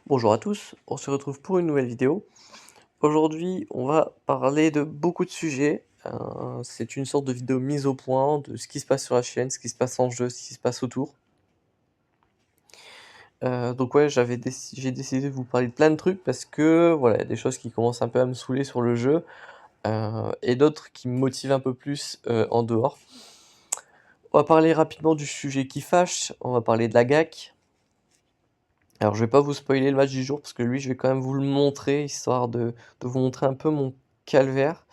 Bonjour à tous, on se retrouve pour une nouvelle vidéo. Aujourd'hui, on va parler de beaucoup de sujets. C'est une sorte de vidéo mise au point de ce qui se passe sur la chaîne, ce qui se passe en jeu, ce qui se passe autour. Donc ouais, j'ai décidé de vous parler de plein de trucs parce que voilà, il y a des choses qui commencent un peu à me saouler sur le jeu, et d'autres qui me motivent un peu plus, en dehors. On va parler rapidement du sujet qui fâche, on va parler de la GAC. Alors je vais pas vous spoiler le match du jour parce que lui, je vais quand même vous le montrer, histoire de vous montrer un peu mon calvaire.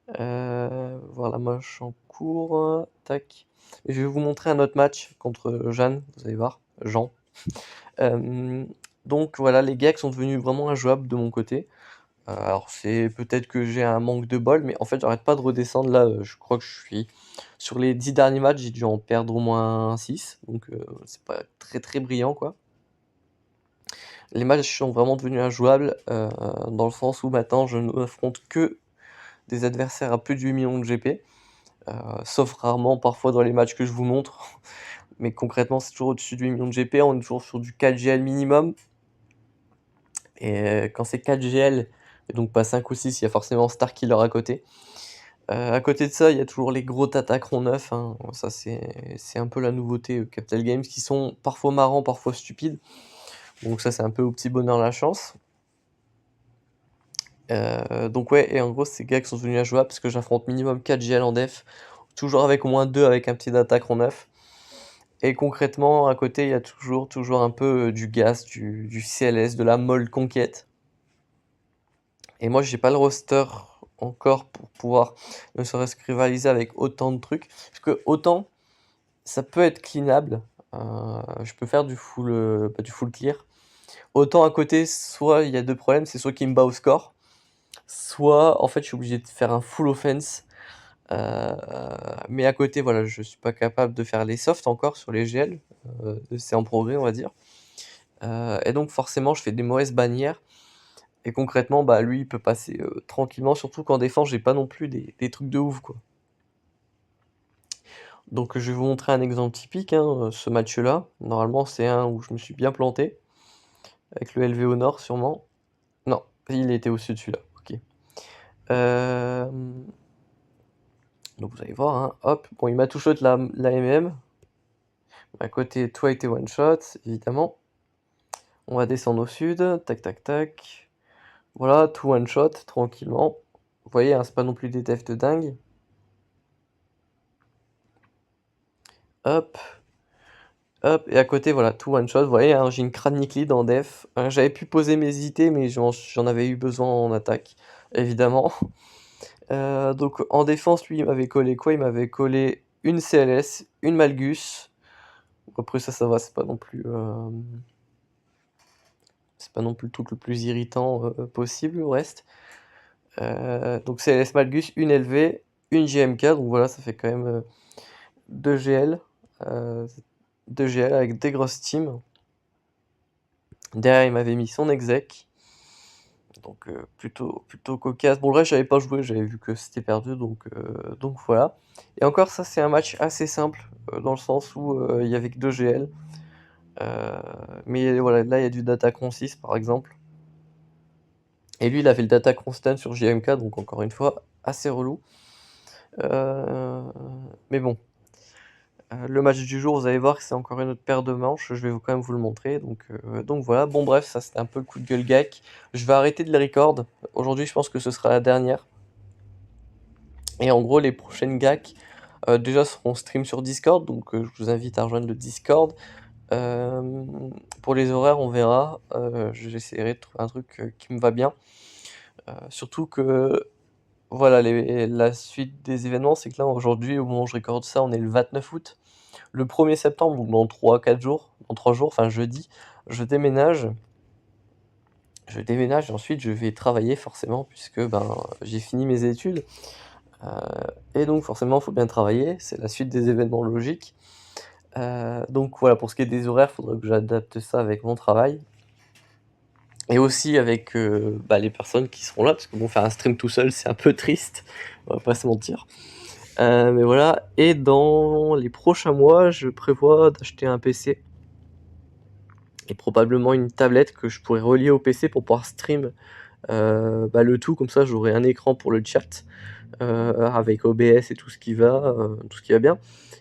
Voilà, moi je suis en cours, tac, et je vais vous montrer un autre match contre Jeanne, vous allez voir, Jean. Hem, donc voilà, les gags sont devenus vraiment injouables de mon côté. Alors c'est peut-être que j'ai un manque de bol, mais en fait j'arrête pas de redescendre là, je crois que je suis sur les 10 derniers matchs, j'ai dû en perdre au moins 6, donc c'est pas très, très brillant, quoi. Les matchs sont vraiment devenus injouables, dans le sens où maintenant je n'affronte que des adversaires à plus de 8 millions de GP, sauf rarement parfois dans les matchs que je vous montre. Mais concrètement, c'est toujours au-dessus de 8 millions de GP, on est toujours sur du 4 GL minimum, et quand c'est 4 GL et donc pas 5 ou 6, il y a forcément Starkiller à côté. À côté de ça, il y a toujours les gros Tatakrons 9, hein, ça c'est un peu la nouveauté, Capital Games, qui sont parfois marrants, parfois stupides. Donc ça, c'est un peu au petit bonheur la chance. Donc ouais, et en gros, ces gars qui sont devenus injouables parce que j'affronte minimum 4 GL en def, toujours avec au moins 2 avec un petit Datacron 9. Et concrètement, à côté, il y a toujours un peu, du gas, du CLS, de la molle conquête. Et moi, j'ai pas le roster encore pour pouvoir ne serait-ce que rivaliser avec autant de trucs. Parce que autant, ça peut être cleanable, je peux faire du full clear. Autant à côté, soit il y a 2 problèmes, c'est soit qu'il me bat au score, soit en fait je suis obligé de faire un full offense. Heu, mais à côté, voilà, je suis pas capable de faire les softs encore sur les GL, c'est en progrès, on va dire. Et donc forcément, je fais des mauvaises bannières, et concrètement, bah, lui, il peut passer, tranquillement, surtout qu'en défense, j'ai pas non plus des trucs de ouf, quoi. Donc je vais vous montrer un exemple typique, hein, ce match-là. Normalement, c'est un où je me suis bien planté, avec le LV au nord sûrement. Non, il était au sud celui-là, OK. Hem, donc vous allez voir, hein, hop, bon, il m'a two shot la MM. À côté, toi et tes one shot, évidemment. On va descendre au sud, tac tac tac. Voilà, tout one shot, tranquillement. Vous voyez, hein, c'est pas non plus des defs de dingue. Hop, hop, et à côté, voilà, tout one shot. Vous voyez, hein, j'ai une cranic lead en def. J'avais pu poser mes IT, mais j'en avais eu besoin en attaque, évidemment. Donc en défense, lui, il m'avait collé quoi? Il m'avait collé une CLS, une Malgus. Après ça va, c'est pas non plus le truc le plus irritant, possible, le reste. Donc CLS Malgus, une LV, une JMK, donc voilà, ça fait quand même, 2 GL, heu, 2 GL avec des grosses teams. Derrière, il m'avait mis son exec, donc plutôt cocasse. Bon, là, j'avais pas joué, j'avais vu que c'était perdu, donc voilà. Et encore, ça, c'est un match assez simple, dans le sens où, il y avait que 2 GL. Heu, mais voilà, là, il y a du Datacron 6, par exemple, et lui, il avait le Datacron stun sur JMK, donc encore une fois, assez relou. Heu, mais bon. Le match du jour, vous allez voir que c'est encore une autre paire de manches, je vais quand même vous le montrer, donc voilà. Bon bref, ça c'était un peu le coup de gueule GAC. Je vais arrêter de les record. Aujourd'hui, je pense que ce sera la dernière, et en gros, les prochaines GAC, déjà seront stream sur Discord, donc je vous invite à rejoindre le Discord. Pour les horaires, on verra, j'essaierai de trouver un truc, qui me va bien. Surtout que, voilà, la suite des événements, c'est que là, aujourd'hui, au moment où je recorde ça, on est le 29 août. Le 1er septembre, donc dans 3 4 jours, dans 3 jours, enfin jeudi, je déménage. Je déménage et ensuite je vais travailler forcément, puisque, ben, j'ai fini mes études, heu et donc forcément, il faut bien travailler, c'est la suite des événements logiques. Donc voilà, pour ce qui est des horaires, il faudrait que j'adapte ça avec mon travail, et aussi avec, bah, les personnes qui seront là, parce que bon, faire un stream tout seul, c'est un peu triste, on va pas se mentir. Mais voilà, et dans les prochains mois, je prévois d'acheter un PC. et probablement une tablette que je pourrais relier au PC pour pouvoir stream, le tout. Comme ça, j'aurai un écran pour le chat, avec OBS et tout ce qui va, tout ce qui va bien.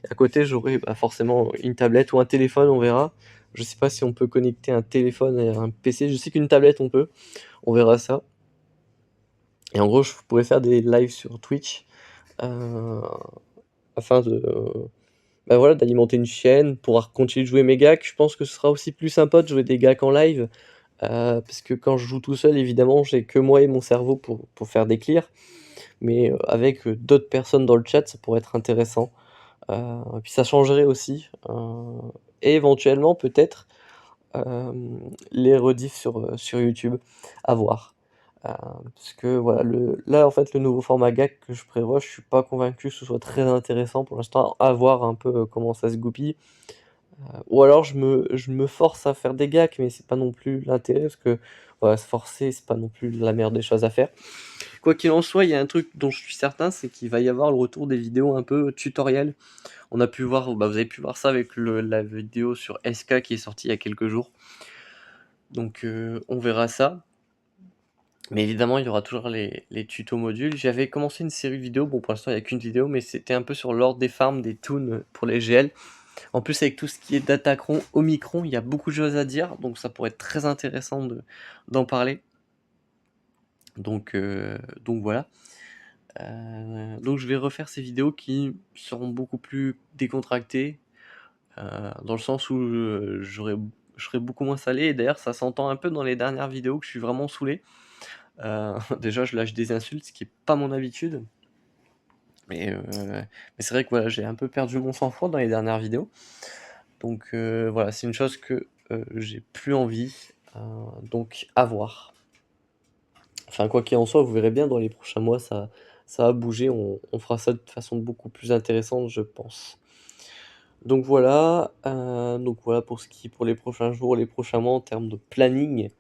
À côté, j'aurai, forcément une tablette ou un téléphone, on verra. Je sais pas si on peut connecter un téléphone et un PC. Je sais qu'une tablette, on peut. On verra ça. Et en gros, je pourrais faire des lives sur Twitch, afin de, voilà, d'alimenter une chaîne, pouvoir continuer de jouer mes gags. Je pense que ce sera aussi plus sympa de jouer des gags en live, parce que quand je joue tout seul, évidemment, j'ai que moi et mon cerveau pour faire des clears. Mais, avec, d'autres personnes dans le chat, ça pourrait être intéressant. Et puis ça changerait aussi, et éventuellement peut-être, les rediffs sur YouTube, à voir. Parce que voilà, là, en fait, le nouveau format gag que je prévois, je suis pas convaincu que ce soit très intéressant pour l'instant, à voir un peu, comment ça se goupille. Ou alors je me force à faire des gags, mais c'est pas non plus l'intérêt parce que, voilà, se forcer, c'est pas non plus la meilleure des choses à faire. Quoi qu'il en soit, il y a un truc dont je suis certain, c'est qu'il va y avoir le retour des vidéos un peu tutoriels. On a pu voir, vous avez pu voir ça avec la vidéo sur SK qui est sortie il y a quelques jours. Donc, on verra ça. Mais évidemment, il y aura toujours les tutos modules. J'avais commencé une série de vidéos, bon pour l'instant il n'y a qu'une vidéo, mais c'était un peu sur l'ordre des farms, des toons pour les GL. En plus avec tout ce qui est Datacron, Omicron, il y a beaucoup de choses à dire, donc ça pourrait être très intéressant d'en parler. Donc, voilà. Donc je vais refaire ces vidéos qui seront beaucoup plus décontractées, dans le sens où, je serai beaucoup moins salé, et d'ailleurs ça s'entend un peu dans les dernières vidéos que je suis vraiment saoulé. Déjà je lâche des insultes, ce qui est pas mon habitude. Mais c'est vrai que voilà, j'ai un peu perdu mon sang-froid dans les dernières vidéos. Donc, voilà, c'est une chose que, j'ai plus envie, donc à voir. Enfin, quoi qu'il en soit, vous verrez bien dans les prochains mois, ça va bouger, on fera ça de façon beaucoup plus intéressante, je pense. Donc voilà pour les prochains jours, les prochains mois en termes de planning.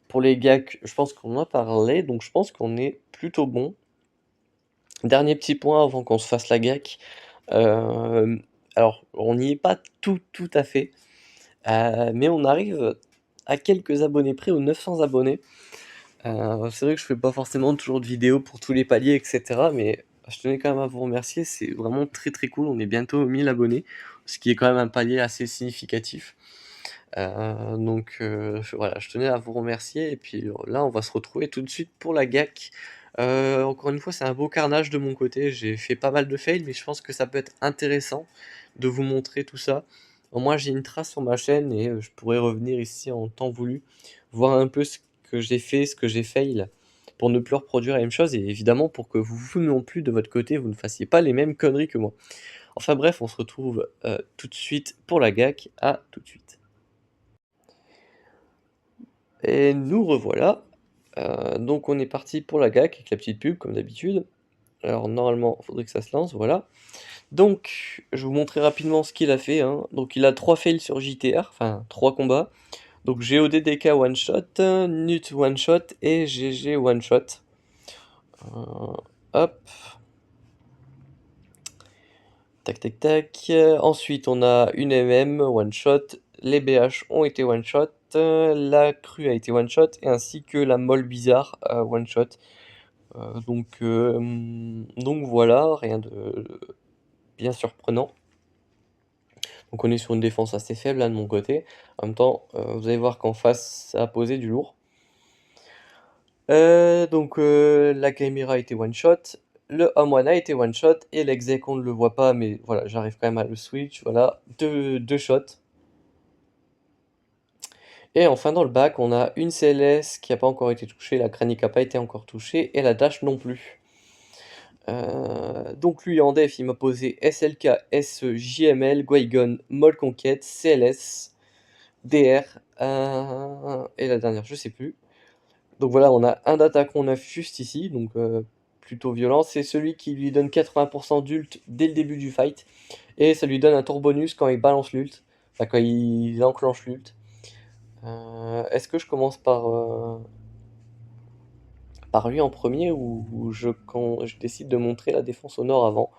Pour les gags, je pense qu'on en a parlé, donc je pense qu'on est plutôt bon. Dernier petit point avant qu'on se fasse la gag. Alors on n'y est pas tout à fait, mais on arrive à quelques abonnés près, aux 900 abonnés. C'est vrai que je fais pas forcément toujours de vidéos pour tous les paliers, et cetera, mais je tenais quand même à vous remercier, c'est vraiment très, très cool. On est bientôt aux 1000 abonnés, ce qui est quand même un palier assez significatif. Voilà, je tenais à vous remercier, et puis, là, on va se retrouver tout de suite pour la GAC. Encore une fois, c'est un beau carnage de mon côté. J'ai fait pas mal de fails, mais je pense que ça peut être intéressant de vous montrer tout ça. Au moins, j'ai une trace sur ma chaîne, et je pourrais revenir ici en temps voulu, voir un peu ce que j'ai fait, ce que j'ai fail, pour ne plus reproduire la même chose, et évidemment pour que vous non plus de votre côté, vous ne fassiez pas les mêmes conneries que moi. Enfin bref, on se retrouve, tout de suite pour la GAC. À tout de suite. Et nous revoilà. Donc on est parti pour la GAC avec la petite pub comme d'habitude. Alors normalement, il faudrait que ça se lance, voilà. Donc, je vais vous montrer rapidement ce qu'il a fait, hein. Donc il a 3 fails sur JTR, enfin 3 combats. Donc GODDK one shot, Nut one shot et GG one shot. Hop. Tac tac tac. Ensuite on a une MM one shot. Les BH ont été one shot. La crue a été one shot, et ainsi que la molle bizarre one shot. Donc voilà, rien de bien surprenant. Donc on est sur une défense assez faible là de mon côté. En même temps, vous allez voir qu'en face, ça a posé du lourd. La Chimera a été one shot, le Home One a été one shot, et l'exec on ne le voit pas, mais voilà, j'arrive quand même à le switch. Voilà, deux shots. Et enfin dans le bac, on a une CLS qui n'a pas encore été touchée, la Kranik n'a pas été encore touchée, et la Dash non plus. Donc lui en def, il m'a posé SLK, SJML, Guaygon, Moll Conquête, CLS, DR, et la dernière, je sais plus. Donc voilà, on a un Datacron 9 juste ici, donc plutôt violent. C'est celui qui lui donne 80% d'ult dès le début du fight, et ça lui donne un tour bonus quand il balance l'ult, enfin quand il enclenche l'ult. Est-ce que je commence par lui en premier, ou quand je décide de montrer la défense au nord avant?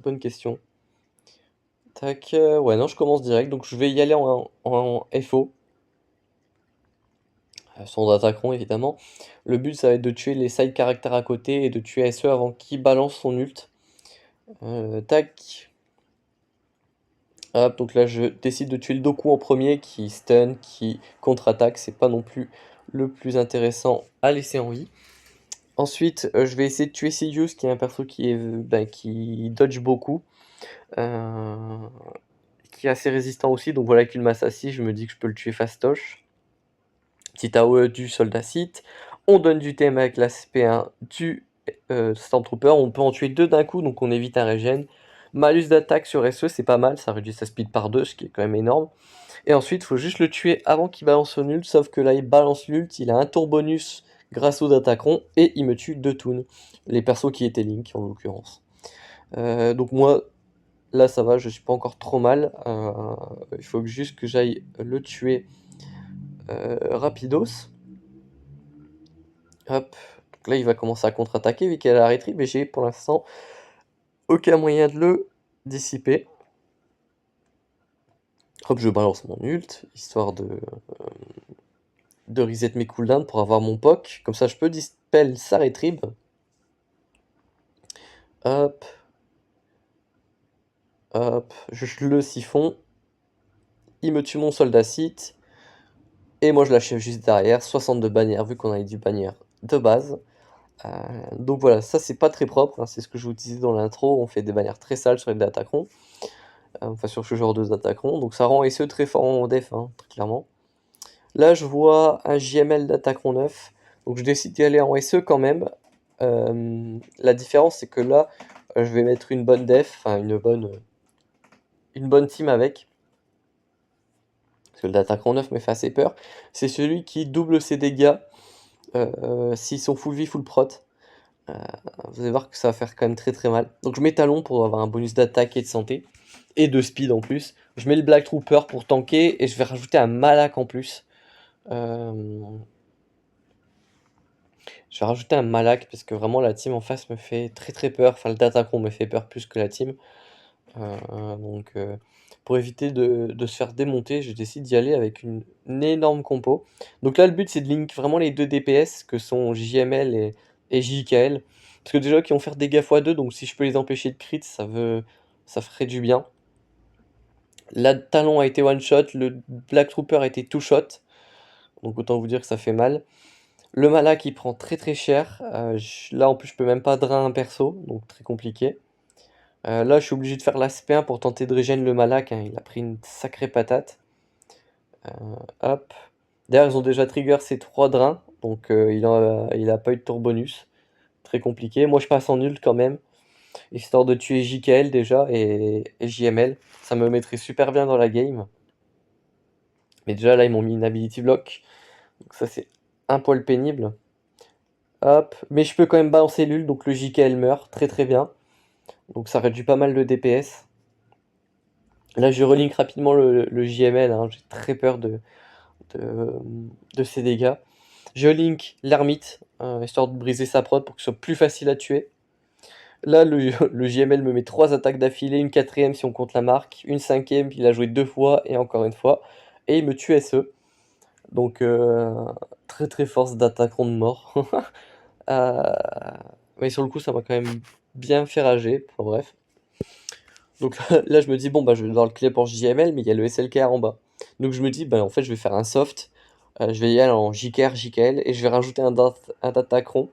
Bonne question. Tac, ouais, non, je commence direct, donc je vais y aller en FO, son attaquant évidemment. Le but, ça va être de tuer les side caractères à côté et de tuer SE avant qu'il balance son ult. Tac. Hop, donc là, je décide de tuer le Doku en premier, qui stun, qui contre-attaque. C'est pas non plus le plus intéressant à laisser en vie. Ensuite, je vais essayer de tuer Sidious, qui est un perso qui dodge beaucoup. Qui est assez résistant aussi, donc voilà qu'une masse assis, je me dis que je peux le tuer fastoche. Petit AOE du soldat site. On donne du TM avec la CP1 du Stormtrooper. On peut en tuer 2 d'un coup, donc on évite un régène. Malus d'attaque sur SE, c'est pas mal, ça réduit sa speed par 2, ce qui est quand même énorme. Et ensuite, il faut juste le tuer avant qu'il balance son ult, sauf que là, il balance l'ult, il a un tour bonus grâce aux attaquerons, et il me tue 2 toons. Les persos qui étaient Link, en l'occurrence. Donc moi, là, ça va, je suis pas encore trop mal. Il faut juste que j'aille le tuer rapidos. Hop. Donc là, il va commencer à contre-attaquer vu qu'il a la rétrie, mais j'ai pour l'instant aucun moyen de le dissiper. Hop, je balance mon ult, histoire de reset mes cooldowns pour avoir mon POC. Comme ça, je peux dispel sa rétrib. Hop. Hop. Je le siphon. Il me tue mon soldat site. Et moi, je l'achève juste derrière. 62 bannières, vu qu'on a du bannière de base. Donc voilà, ça c'est pas très propre, hein, c'est ce que je vous disais dans l'intro, on fait des bannières très sales sur les attaquerons, enfin sur ce genre de attaquerons, donc ça rend SE très fort en def, hein, très clairement. Là je vois un JML d'attaqueron 9, donc je décide d'y aller en SE quand même. La différence c'est que là, je vais mettre une bonne def, enfin une bonne team avec, parce que le d'attaqueron 9 me fait assez peur. C'est celui qui double ses dégâts s'ils sont full vie, full prot. Vous allez voir que ça va faire quand même très très mal. Donc je mets talon pour avoir un bonus d'attaque et de santé. Et de speed en plus. Je mets le Black Trooper pour tanker et je vais rajouter un Malak en plus. Je vais rajouter un Malak parce que vraiment la team en face me fait très très peur. Enfin le Datacron me fait peur plus que la team. Donc pour éviter de se faire démonter, je décide d'y aller avec une énorme compo. Donc là le but c'est de link vraiment les deux DPS que sont JML et JKL. Parce que déjà qui vont faire dégâts x2, donc si je peux les empêcher de crit, ça ferait du bien. Là Talon a été one shot, le Black Trooper a été two shot. Donc autant vous dire que ça fait mal. Le Malak il prend très très cher. Là en plus je peux même pas drain un perso, donc très compliqué. Là, je suis obligé de faire l'aspect 1 pour tenter de régène le Malak, hein, il a pris une sacrée patate. Hop. D'ailleurs, ils ont déjà trigger ces 3 drains, donc il a pas eu de tour bonus. Très compliqué. Moi, je passe en nul quand même, histoire de tuer JKL déjà et JML. Ça me mettrait super bien dans la game. Mais déjà, là, ils m'ont mis une ability block, donc ça, c'est un poil pénible. Hop. Mais je peux quand même balancer l'ul, donc le JKL meurt très très bien. Donc ça réduit pas mal le DPS. Là, je relink rapidement le JML, hein, j'ai très peur de ses dégâts. Je link l'ermite, histoire de briser sa prod pour que ce soit plus facile à tuer. Là, le JML me met 3 attaques d'affilée, une 4ème si on compte la marque, une 5ème, il a joué 2 fois et encore une fois, et il me tue SE. Donc, très très force d'attaque ronde mort. Mais sur le coup, ça m'a quand même bien fait rager, enfin, bref. Donc là, je me dis, bon, bah, je vais devoir le clé pour JML, mais il y a le SLKR en bas. Donc je me dis, bah, en fait, je vais faire un soft. Je vais y aller en JKR, JKL, et je vais rajouter un Datacron.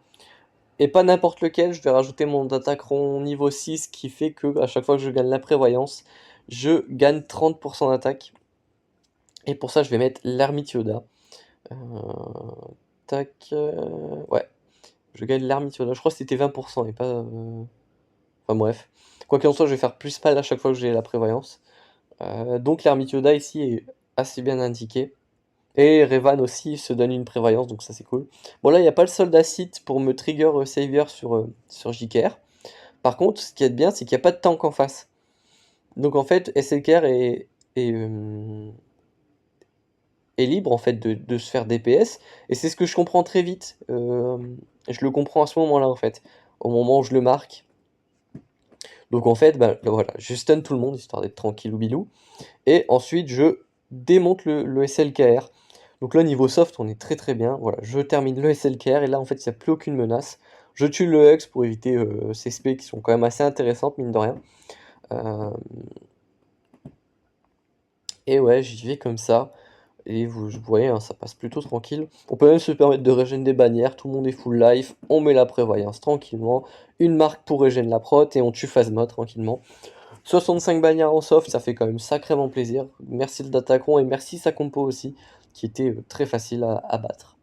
Et pas n'importe lequel, je vais rajouter mon Datacron niveau 6, qui fait que à chaque fois que je gagne la prévoyance, je gagne 30% d'attaque. Et pour ça, je vais mettre l'Ermite Yoda. Tac. Ouais. Je gagne l'Ermite Yoda. Je crois que c'était 20% et pas. Enfin bref. Quoi qu'il en soit, je vais faire plus mal à chaque fois que j'ai la prévoyance. Donc l'Ermite Yoda ici est assez bien indiqué. Et Revan aussi se donne une prévoyance, donc ça c'est cool. Bon là, il n'y a pas le soldat site pour me trigger Savior sur JKR. Par contre, ce qui est bien, c'est qu'il n'y a pas de tank en face. Donc en fait, SLKR est libre en fait de se faire DPS. Et c'est ce que je comprends très vite. Je le comprends à ce moment-là en fait. Au moment où je le marque. Donc en fait, bah, voilà, je stun tout le monde, histoire d'être tranquille ou bilou. Et ensuite, je démonte le SLKR. Donc là, niveau soft, on est très très bien. Voilà, je termine le SLKR et là, en fait, il n'y a plus aucune menace. Je tue le Hux pour éviter ces spés qui sont quand même assez intéressantes, mine de rien. Euh, Et ouais, j'y vais comme ça. Et vous voyez, hein, ça passe plutôt tranquille. On peut même se permettre de régénérer des bannières. Tout le monde est full life. On met la prévoyance tranquillement. Une marque pour régénérer la prot et on tue Phasma tranquillement. 65 bannières en soft, ça fait quand même sacrément plaisir. Merci le Datacron et merci sa compo aussi, qui était très facile à battre.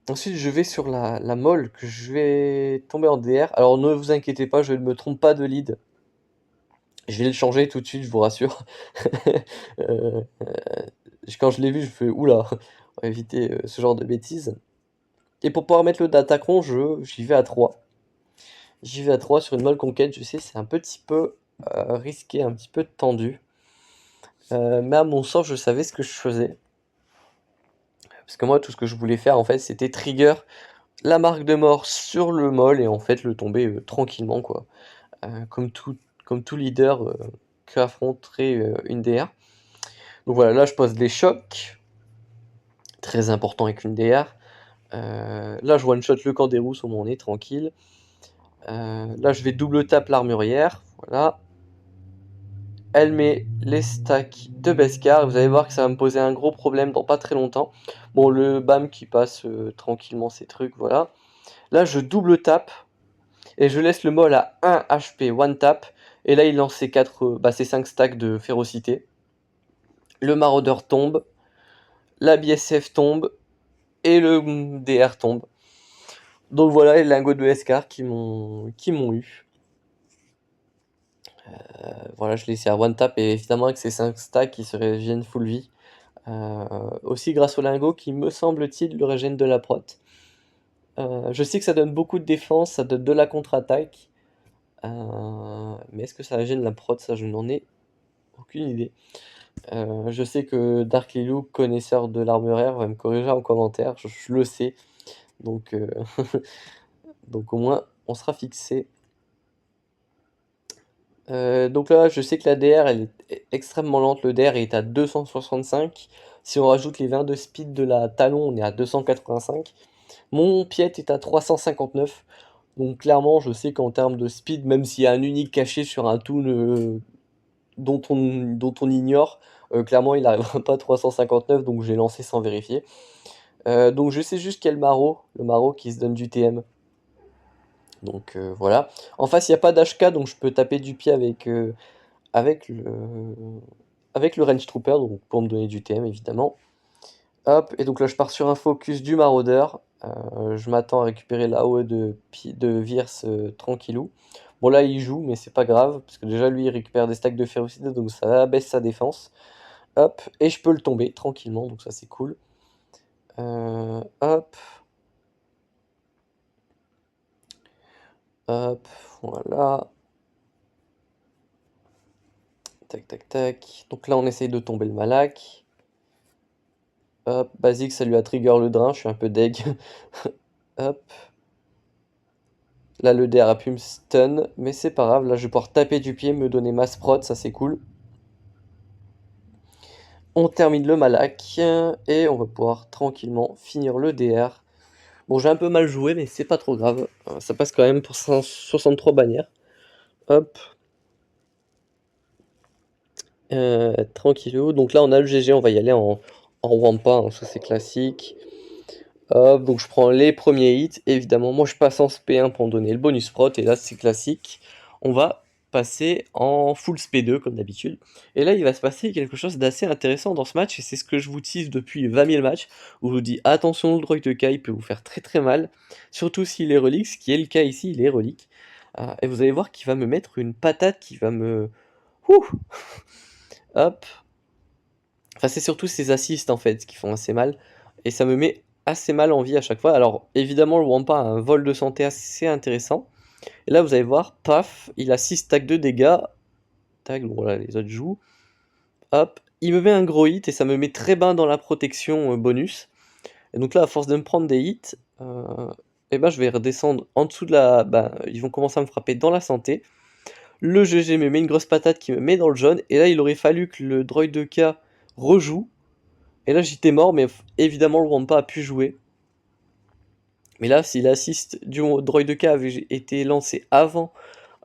Ensuite, je vais sur la molle, que je vais tomber en DR. Alors ne vous inquiétez pas, je ne me trompe pas de lead. Je vais le changer tout de suite, je vous rassure. Euh, Quand je l'ai vu, je fais oula, on va éviter ce genre de bêtises. Et pour pouvoir mettre le Datacron, j'y vais à 3. J'y vais à 3 sur une molle conquête, je sais, c'est un petit peu risqué, un petit peu tendu. Mais à mon sens, je savais ce que je faisais. Parce que moi, tout ce que je voulais faire, en fait, c'était trigger la marque de mort sur le molle et en fait le tomber tranquillement, quoi. Comme tout leader qui affronterait une DR. Donc voilà, là je pose les chocs. Très important avec une DR. Là je one-shot le camp des rousses au moins on est tranquille. Là je vais double tap l'armurière. Voilà. Elle met les stacks de Beskar. Vous allez voir que ça va me poser un gros problème dans pas très longtemps. Bon, le BAM qui passe tranquillement ces trucs, voilà. Là je double tap. Et je laisse le molle à 1 HP one tap. Et là il lance ses 5 stacks de férocité. Le maraudeur tombe. La BSF tombe. Et le DR tombe. Donc voilà les lingots de Beskar qui m'ont eu. Voilà, je l'ai laissé à one tap et évidemment avec ces 5 stacks qui se régènent full vie. Aussi grâce au lingot qui me semble-t-il le régène de la prot. Je sais que ça donne beaucoup de défense, ça donne de la contre-attaque. Mais est-ce que ça régène la prot? Ça je n'en ai aucune idée. Je sais que Dark Lilou, connaisseur de l'armurière, va me corriger en commentaire, je le sais. Donc, donc au moins on sera fixé. Donc là, je sais que la DR elle est extrêmement lente. Le DR est à 265. Si on rajoute les 22 speed de la talon, on est à 285. Mon pied est à 359. Donc clairement, je sais qu'en termes de speed, même s'il y a un unique caché sur un toon dont on ignore, clairement il n'arrivera pas à 359, donc j'ai lancé sans vérifier. Donc je sais juste qu'il y a le maraud qui se donne du TM. Donc voilà. En face, il n'y a pas d'HK, donc je peux taper du pied avec le Range Trooper, donc pour me donner du TM évidemment. Hop, et donc là je pars sur un focus du maraudeur. Je m'attends à récupérer la AOE de Virse tranquillou. Bon là il joue, mais c'est pas grave, parce que déjà lui il récupère des stacks de férocité, donc ça abaisse sa défense. Hop, et je peux le tomber tranquillement, donc ça c'est cool. Hop. Hop, voilà. Tac, tac, tac. Donc là, on essaye de tomber le Malak. Hop, basique, ça lui a trigger le drain, je suis un peu deg. Hop. Là, le DR a pu me stun, mais c'est pas grave. Là, je vais pouvoir taper du pied, me donner mass prod, ça c'est cool. On termine le Malak, et on va pouvoir tranquillement finir le DR. Bon, j'ai un peu mal joué, mais c'est pas trop grave. Ça passe quand même pour 163 bannières. Hop. Tranquillou. Donc là, on a le GG, on va y aller en Wampa, hein, ça c'est classique. Hop, donc je prends les premiers hits. Évidemment, moi je passe en SP1 pour me donner le bonus prot. Et là, c'est classique. On va passer en full SP2 comme d'habitude. Et là, il va se passer quelque chose d'assez intéressant dans ce match. Et c'est ce que je vous tease depuis 20 000 matchs. Où je vous dis attention, le droit de Kai peut vous faire très très mal. Surtout s'il est relique, ce qui est le cas ici, il est relique. Et vous allez voir qu'il va me mettre une patate qui va me... Ouh. Hop. Enfin, c'est surtout ses assists en fait qui font assez mal. Et ça me met assez mal en vie à chaque fois. Alors évidemment, le Wampa a un vol de santé assez intéressant. Et là, vous allez voir, paf, il a 6 stacks de dégâts. Tac, bon là, les autres jouent. Hop, il me met un gros hit et ça me met très bas dans la protection bonus. Et donc là, à force de me prendre des hits, et ben, je vais redescendre en dessous de la ils vont commencer à me frapper dans la santé. Le GG me met une grosse patate qui me met dans le jaune et là, il aurait fallu que le droid de K rejoue et là, j'étais mort mais évidemment, le Wampa a pu jouer. Mais là, si l'assist du droid de K avait été lancé avant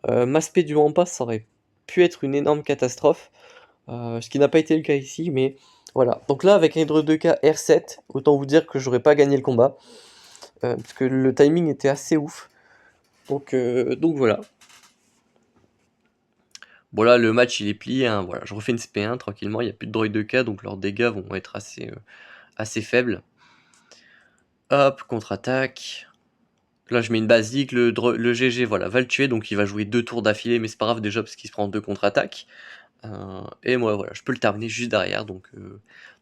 m'aspect du Wampa, ça aurait pu être une énorme catastrophe, ce qui n'a pas été le cas ici, mais voilà. Donc là, avec un Hydre 2K R7, autant vous dire que j'aurais pas gagné le combat, parce que le timing était assez ouf. Donc voilà. Bon là, le match il est plié, hein, voilà. Je refais une CP1 tranquillement, il n'y a plus de droid 2K, donc leurs dégâts vont être assez faibles. Hop, contre-attaque. Là, je mets une basique, le GG, voilà, va le tuer, donc il va jouer 2 tours d'affilée, mais c'est pas grave déjà parce qu'il se prend 2 contre-attaques. Et moi, voilà, je peux le terminer juste derrière, donc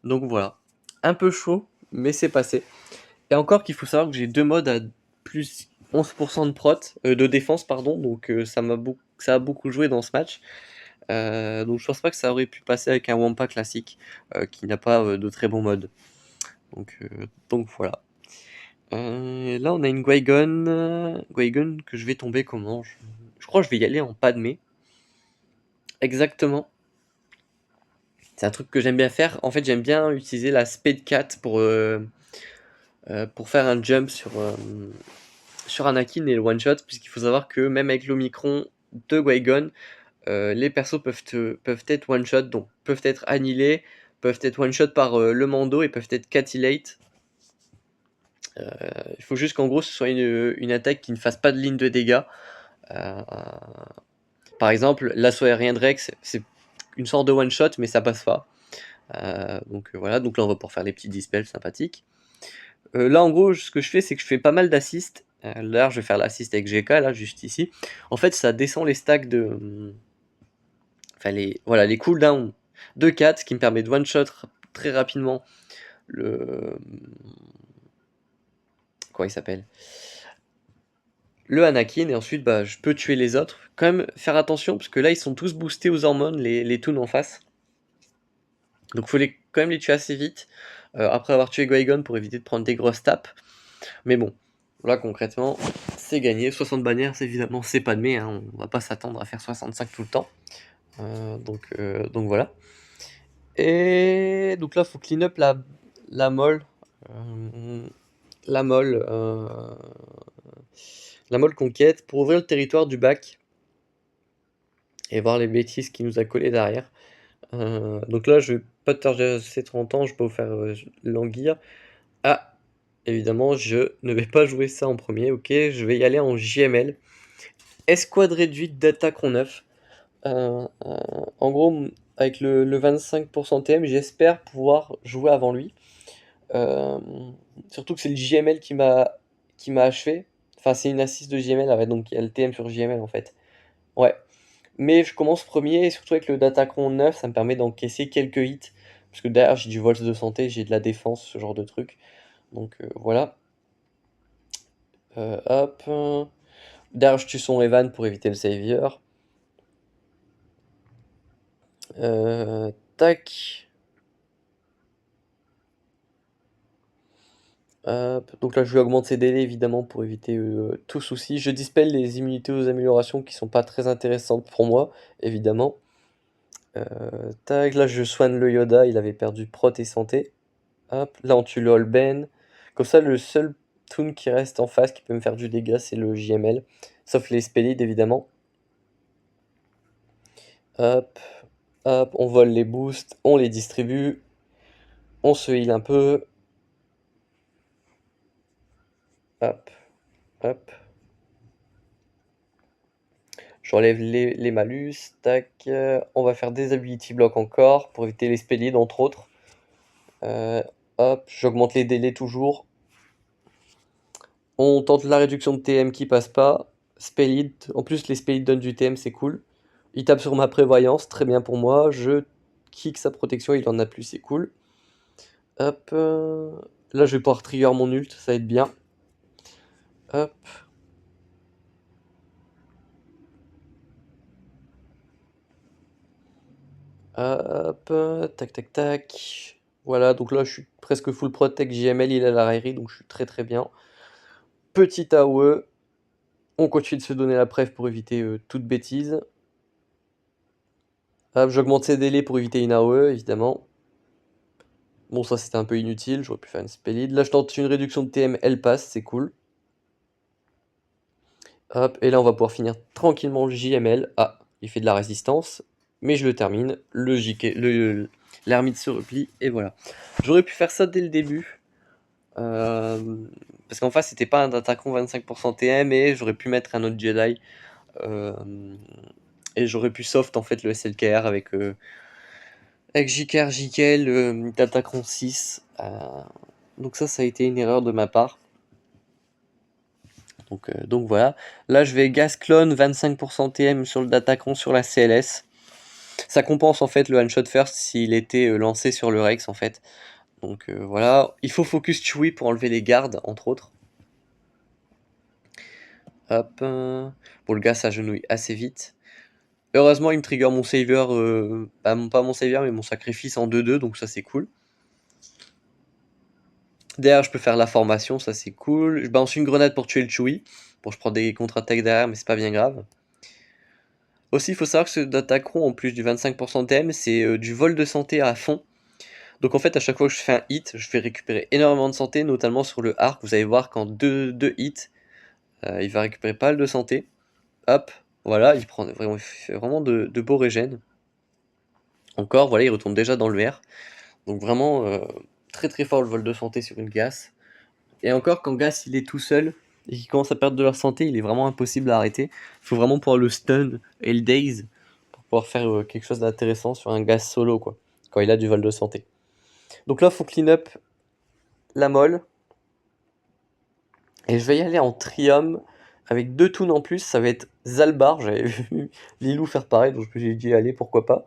voilà. Un peu chaud, mais c'est passé. Et encore qu'il faut savoir que j'ai 2 modes à plus 11% de de défense, pardon, donc ça a beaucoup joué dans ce match. Donc je pense pas que ça aurait pu passer avec un Wampa classique, qui n'a pas de très bon mode. Donc voilà. Là, on a une Qui-Gon que je vais tomber comment? Je crois que je vais y aller en Padmé. Exactement. C'est un truc que j'aime bien faire. En fait, j'aime bien utiliser la Speed 4 pour faire un jump sur Anakin et le one-shot, puisqu'il faut savoir que même avec l'Omicron de Qui-Gon, les persos peuvent être one-shot, donc peuvent être annihilés, peuvent être one-shot par le Mando et peuvent être catillate. Il faut juste qu'en gros ce soit une attaque qui ne fasse pas de ligne de dégâts. Par exemple, l'assaut aérien de Rex, c'est une sorte de one-shot, mais ça passe pas. Voilà, donc là on va pouvoir faire les petits dispels sympathiques. Là en gros, ce que je fais, c'est que je fais pas mal d'assists. Là, je vais faire l'assist avec GK, là, juste ici. En fait, ça descend les stacks de. Enfin, les cooldowns de 4, ce qui me permet de one-shot très rapidement le. Comment il s'appelle? Le Anakin, et ensuite, je peux tuer les autres. Quand même, faire attention, parce que là, ils sont tous boostés aux hormones, les Toons en face. Donc, faut quand même les tuer assez vite, après avoir tué Qui-Gon pour éviter de prendre des grosses tapes. Mais bon, là concrètement, c'est gagné. 60 bannières, évidemment, c'est pas de mais, hein, on va pas s'attendre à faire 65 tout le temps. Donc voilà. Et donc là, faut clean up la molle. Euh, la molle. La molle conquête pour ouvrir le territoire du bac et voir les bêtises qui nous a collé derrière. Donc là, je vais pas tarder assez trop longtemps, je peux vous faire languir. Ah, évidemment, je ne vais pas jouer ça en premier, ok, je vais y aller en JML. Escouade réduite d'Attaquant 9. En gros, avec le 25% TM, j'espère pouvoir jouer avant lui. Surtout que c'est le JML qui m'a achevé. Enfin, c'est une assist de JML, ouais, donc il y a le TM sur JML en fait. Ouais. Mais je commence premier, et surtout avec le Datacron 9, ça me permet d'encaisser quelques hits. Parce que derrière, j'ai du Volt de santé, j'ai de la défense, ce genre de truc. Donc voilà. Hop. Derrière, je tue son Evan pour éviter le Savior. Tac. Hop. Donc là, je lui augmente ses délais évidemment pour éviter tout souci. Je dispelle les immunités aux améliorations qui sont pas très intéressantes pour moi, évidemment. Tac. Là, je soigne le Yoda, il avait perdu prot et santé. Hop. Là, on tue le Holben. Comme ça, le seul toon qui reste en face qui peut me faire du dégât, c'est le JML. Sauf les Spellides évidemment. Hop. Hop. On vole les boosts, on les distribue. On se heal un peu. Hop. Hop. J'enlève les malus, tac. On va faire des ability block encore pour éviter les spellides entre autres. Hop, j'augmente les délais toujours. On tente la réduction de TM qui passe pas. Spellid, en plus les spellides donnent du TM, c'est cool. Il tape sur ma prévoyance, très bien pour moi. Je kick sa protection, il en a plus, c'est cool. Hop, là je vais pouvoir trigger mon ult, ça va être bien. Hop. Hop, tac tac tac. Voilà, donc là je suis presque full protect JML, il a la raillerie, donc je suis très très bien. Petit AOE. On continue de se donner la preuve pour éviter toute bêtise. Hop, j'augmente ses délais pour éviter une AOE, évidemment. Bon, ça c'était un peu inutile, j'aurais pu faire une spellide. Là, je tente une réduction de TM, elle passe, c'est cool. Hop, et là, on va pouvoir finir tranquillement le JML. Ah, il fait de la résistance, mais je le termine. Le JK, l'ermite se replie, et voilà. J'aurais pu faire ça dès le début. Parce qu'en face, c'était pas un attaquant 25% TM, et j'aurais pu mettre un autre Jedi. Et j'aurais pu soft en fait le SLKR avec JKR, JKL, d'attaquant 6. Donc ça a été une erreur de ma part. Donc voilà. Là, je vais gas clone 25% TM sur le Datacron sur la CLS. Ça compense en fait le one shot first s'il était lancé sur le Rex en fait. Donc voilà. Il faut focus Chewie pour enlever les gardes, entre autres. Hop. Bon, le gars s'agenouille assez vite. Heureusement, il me trigger mon savior, pas mon savior, mais mon sacrifice en 2-2, donc ça c'est cool. Derrière, je peux faire la formation, ça c'est cool. Je balance une grenade pour tuer le Chewie. Bon, je prends des contre-attaques derrière, mais c'est pas bien grave. Aussi, il faut savoir que ce Datacron, en plus du 25% TM, c'est du vol de santé à fond. Donc en fait, à chaque fois que je fais un hit, je vais récupérer énormément de santé, notamment sur le arc. Vous allez voir qu'en deux hits, il va récupérer pas mal de santé. Hop, voilà, il fait vraiment de beaux régènes. Encore, voilà, il retourne déjà dans le R. Donc vraiment, très très fort le vol de santé sur une Gas. Et encore, quand Gas il est tout seul et qu'il commence à perdre de la santé, il est vraiment impossible à arrêter. Il faut vraiment pouvoir le stun et le daze pour pouvoir faire quelque chose d'intéressant sur un Gas solo, quoi, quand il a du vol de santé. Donc là, il faut clean up la molle. Et je vais y aller en trium avec 2 toons en plus. Ça va être Zalbar. J'avais vu Lilou faire pareil, donc j'ai dit allez, pourquoi pas.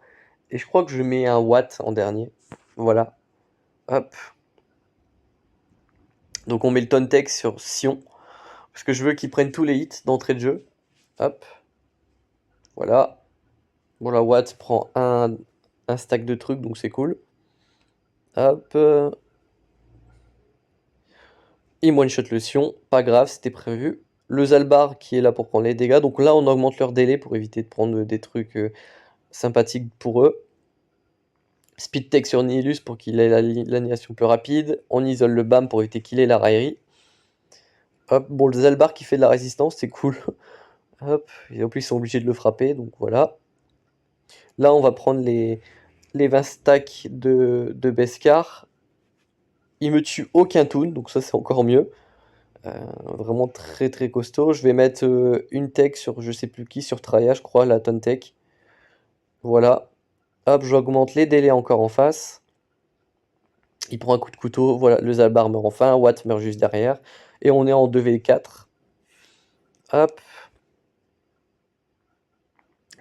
Et je crois que je mets un Watt en dernier. Voilà. Hop. Donc on met le Tontex sur Sion. Parce que je veux qu'il prenne tous les hits d'entrée de jeu. Hop. Voilà. Bon, la Watt prend un stack de trucs, donc c'est cool. Hop. Il one-shot le Sion. Pas grave, c'était prévu. Le Zalbar qui est là pour prendre les dégâts. Donc là, on augmente leur délai pour éviter de prendre des trucs sympathiques pour eux. Speed tech sur Nihilus pour qu'il ait l'annihilation plus rapide. On isole le BAM pour éviter qu'il ait la raillerie. Hop, bon, le Zalbar qui fait de la résistance, c'est cool. Hop, et en plus, ils sont obligés de le frapper, donc voilà. Là, on va prendre les 20 stacks de Beskar. Il me tue aucun toon, donc ça, c'est encore mieux. Vraiment très très costaud. Je vais mettre une tech sur je sais plus qui, sur Traya, je crois, la Ton Tech. Voilà. Hop, j'augmente les délais encore en face. Il prend un coup de couteau, voilà, le Zalbar meurt enfin, Watt meurt juste derrière. Et on est en 2v4. Hop.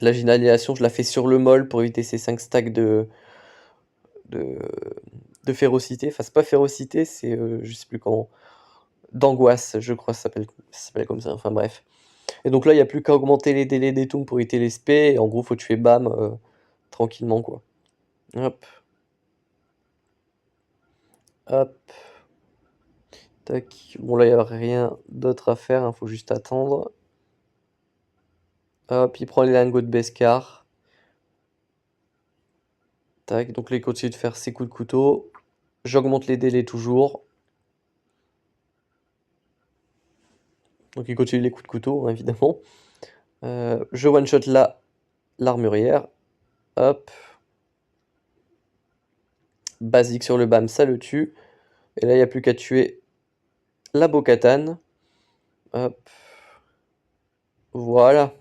La généralisation, je la fais sur le mol pour éviter ces 5 stacks de férocité. Enfin, c'est pas férocité, c'est je sais plus comment. D'angoisse, je crois, ça s'appelle comme ça. Enfin bref. Et donc là, il n'y a plus qu'à augmenter les délais des toons pour éviter les spé. Et en gros, faut tuer BAM tranquillement, quoi. Hop. Hop. Tac. Bon, là, il n'y a rien d'autre à faire, il faut juste attendre. Hop, il prend les lingots de Beskar. Tac, donc là, il continue de faire ses coups de couteau. J'augmente les délais toujours. Donc il continue les coups de couteau, hein, évidemment. Je one-shot là, l'armurière. Hop. Basique sur le BAM, ça le tue. Et là, il n'y a plus qu'à tuer la Bo-Katan. Hop. Voilà.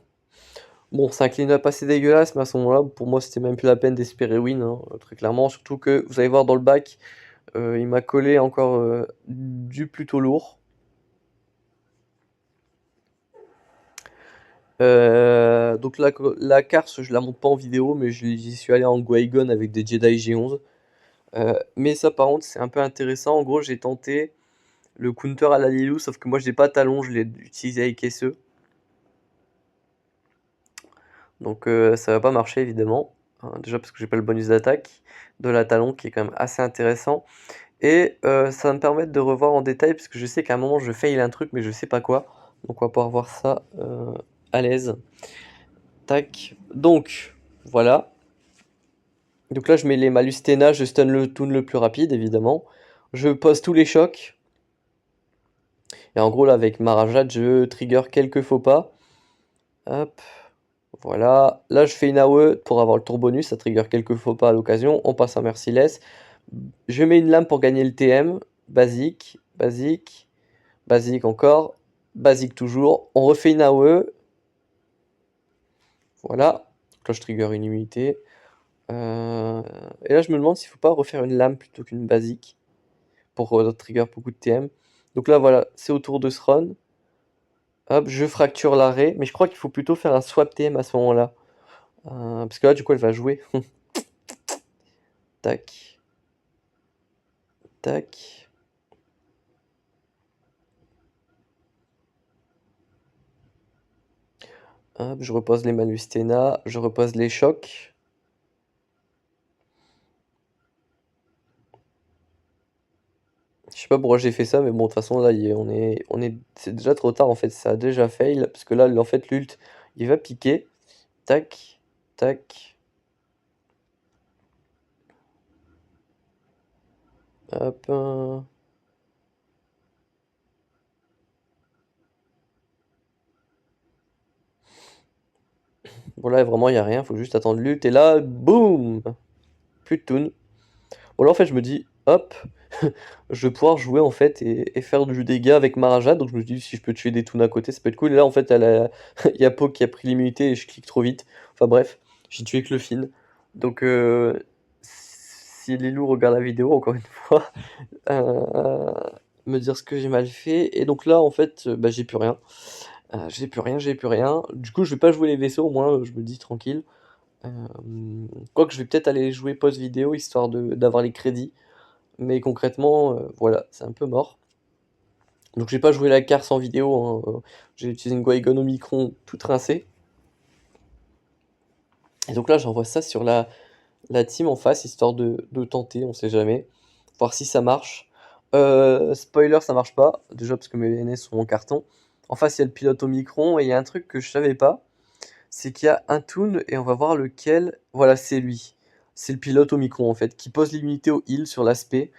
Bon, c'est un clean-up assez dégueulasse, mais à ce moment-là, pour moi, c'était même plus la peine d'espérer win, hein, très clairement. Surtout que, vous allez voir dans le bac, il m'a collé encore du plutôt lourd. Donc la Cars, je la montre pas en vidéo, mais j'y suis allé en Qui-Gon avec des Jedi G11. Mais ça, par contre, c'est un peu intéressant. En gros, j'ai tenté le counter à la Lilou, sauf que moi, je n'ai pas talon, je l'ai utilisé avec SE. Donc ça va pas marcher, évidemment. Déjà parce que j'ai pas le bonus d'attaque de la talon, qui est quand même assez intéressant. Et ça va me permettre de revoir en détail, parce que je sais qu'à un moment je fail un truc, mais je sais pas quoi. Donc on va pouvoir voir ça à l'aise. Tac. Donc, voilà. Donc là, je mets les malus Tena, je stun le toon le plus rapide, évidemment. Je pose tous les chocs. Et en gros, là, avec Marajat, je trigger quelques faux pas. Hop. Voilà. Là, je fais une AOE pour avoir le tour bonus. Ça trigger quelques faux pas à l'occasion. On passe à Merciless. Je mets une lame pour gagner le TM. Basique, basique, basique encore. Basique toujours. On refait une AOE. Voilà. Donc là, je trigger une immunité. Et là, je me demande s'il faut pas refaire une lame plutôt qu'une basique pour trigger beaucoup de TM. Donc là, voilà, c'est au tour de ce run. Hop, je fracture l'arrêt, mais je crois qu'il faut plutôt faire un swap TM à ce moment-là. Parce que là, du coup, elle va jouer. Tac. Tac. Hop, je repose les malus Tena, je repose les chocs. Je sais pas pourquoi j'ai fait ça, mais bon, de toute façon, là, c'est déjà trop tard, en fait. Ça a déjà fail, parce que là, en fait, l'ult, il va piquer. Tac, tac. Hop. Bon, là, vraiment, il n'y a rien, faut juste attendre l'ult. Et là, boum! Plus de toon. Bon, là, en fait, je me dis, hop, je vais pouvoir jouer, en fait, et faire du dégât avec Marajat. Donc, je me dis, si je peux tuer des toons à côté, ça peut être cool. Et là, en fait, il y a Poke qui a pris l'immunité et je clique trop vite. Enfin, bref, j'ai tué que le Finn. Donc, si Lilou regarde la vidéo, encore une fois, euh, me dire ce que j'ai mal fait. Et donc là, en fait, bah, j'ai plus rien. J'ai plus rien, j'ai plus rien. Du coup, je vais pas jouer les vaisseaux, au moins, je me dis tranquille. Quoique je vais peut-être aller jouer pause vidéo histoire d'avoir les crédits. Mais concrètement, voilà, c'est un peu mort. Donc j'ai pas joué la carte en vidéo, hein, j'ai utilisé une Guaigon Omicron toute rincée. Et donc là j'envoie ça sur la team en face, histoire de tenter, on sait jamais. Voir si ça marche. Spoiler, ça marche pas, déjà parce que mes NS sont en carton. En face il y a le pilote Omicron et il y a un truc que je savais pas. C'est qu'il y a un toon et on va voir lequel. Voilà, c'est lui. C'est le pilote Omicron en fait, qui pose l'immunité au heal sur l'aspect.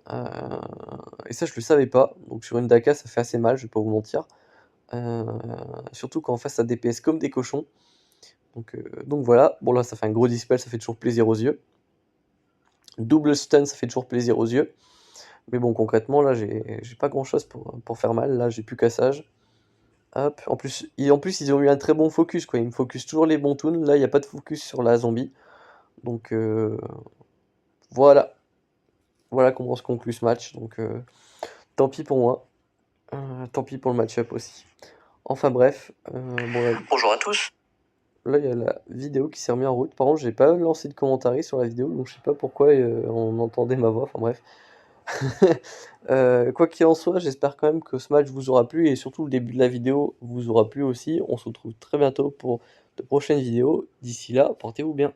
Et ça, je le savais pas. Donc sur une Daka, ça fait assez mal, je vais pas vous mentir. Euh, Surtout quand on face à des DPS comme des cochons. Donc voilà. Bon là, ça fait un gros dispel, ça fait toujours plaisir aux yeux. Double stun, ça fait toujours plaisir aux yeux. Mais bon, concrètement, là, j'ai pas grand chose pour faire mal. Là, j'ai plus cassage. Hop. En plus, ils ont eu un très bon focus, quoi. Ils me focus toujours les bons toons. Là, il n'y a pas de focus sur la zombie. Donc voilà. Voilà comment se conclut ce match. Donc tant pis pour moi. Tant pis pour le match-up aussi. Enfin bref. Bon, Bonjour à tous. là, il y a la vidéo qui s'est remise en route. Par contre, j'ai pas lancé de commentaires sur la vidéo, donc je sais pas pourquoi on entendait ma voix. Enfin bref. Quoi qu'il en soit, j'espère quand même que ce match vous aura plu et surtout le début de la vidéo vous aura plu aussi. On se retrouve très bientôt pour de prochaines vidéos. D'ici là, portez-vous bien.